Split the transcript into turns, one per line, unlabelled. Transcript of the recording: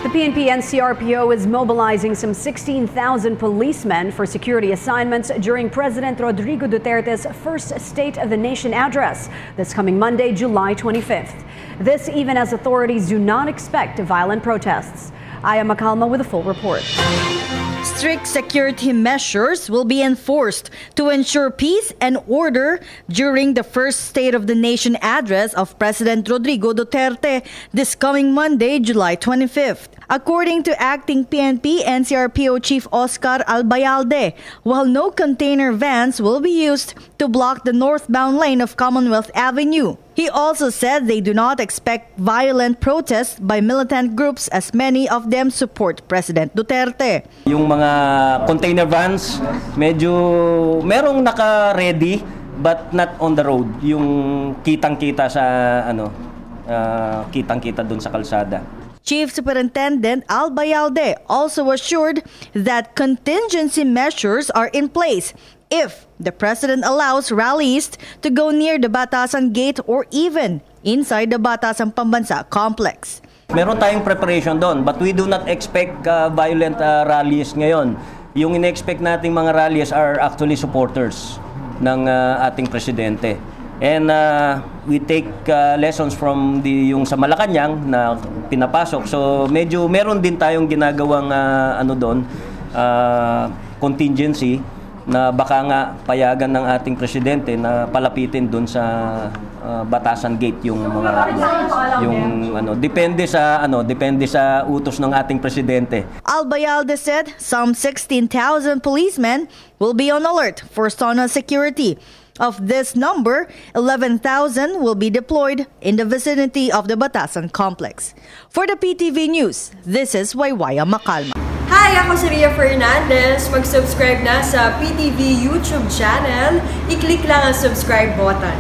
The PNP and CRPO is mobilizing some 16,000 policemen for security assignments during President Rodrigo Duterte's first State of the Nation address this coming Monday, July 25th. This even as authorities do not expect violent protests. Aya Macalma with a full report.
Strict security measures will be enforced to ensure peace and order during the first State of the Nation address of President Rodrigo Duterte this coming Monday, July 25th. According to acting PNP and CRPO Chief Oscar Albayalde, while no container vans will be used to block the northbound lane of Commonwealth Avenue, he also said they do not expect violent protests by militant groups as many of them support President Duterte.
Yung mga container vans, medyo merong naka-ready but not on the road. Yung kitang-kita sa kitang-kita dun sa kalsada.
Chief Superintendent Albayalde also assured that contingency measures are in place if the president allows rallies to go near the Batasan Gate or even inside the Batasan Pambansa complex.
Meron tayong preparation doon, but we do not expect violent rallies ngayon. Yung in-expect nating mga rallies are actually supporters ng ating presidente. And we take lessons from yung sa Malacanang na pinapasok. So medyo meron din tayong ginagawang contingency na baka nga payagan ng ating presidente na palapitin doon sa Batasan Gate yung mga depende sa utos ng ating presidente.
Albayalde said some 16,000 policemen will be on alert for zona security. Of this number, 11,000 will be deployed in the vicinity of the Batasan complex. For the PTV News, this is Waywaya Macalma.
Hi, ako si Ria Fernandez. Mag-subscribe na sa PTV YouTube channel. I-click lang ang subscribe button.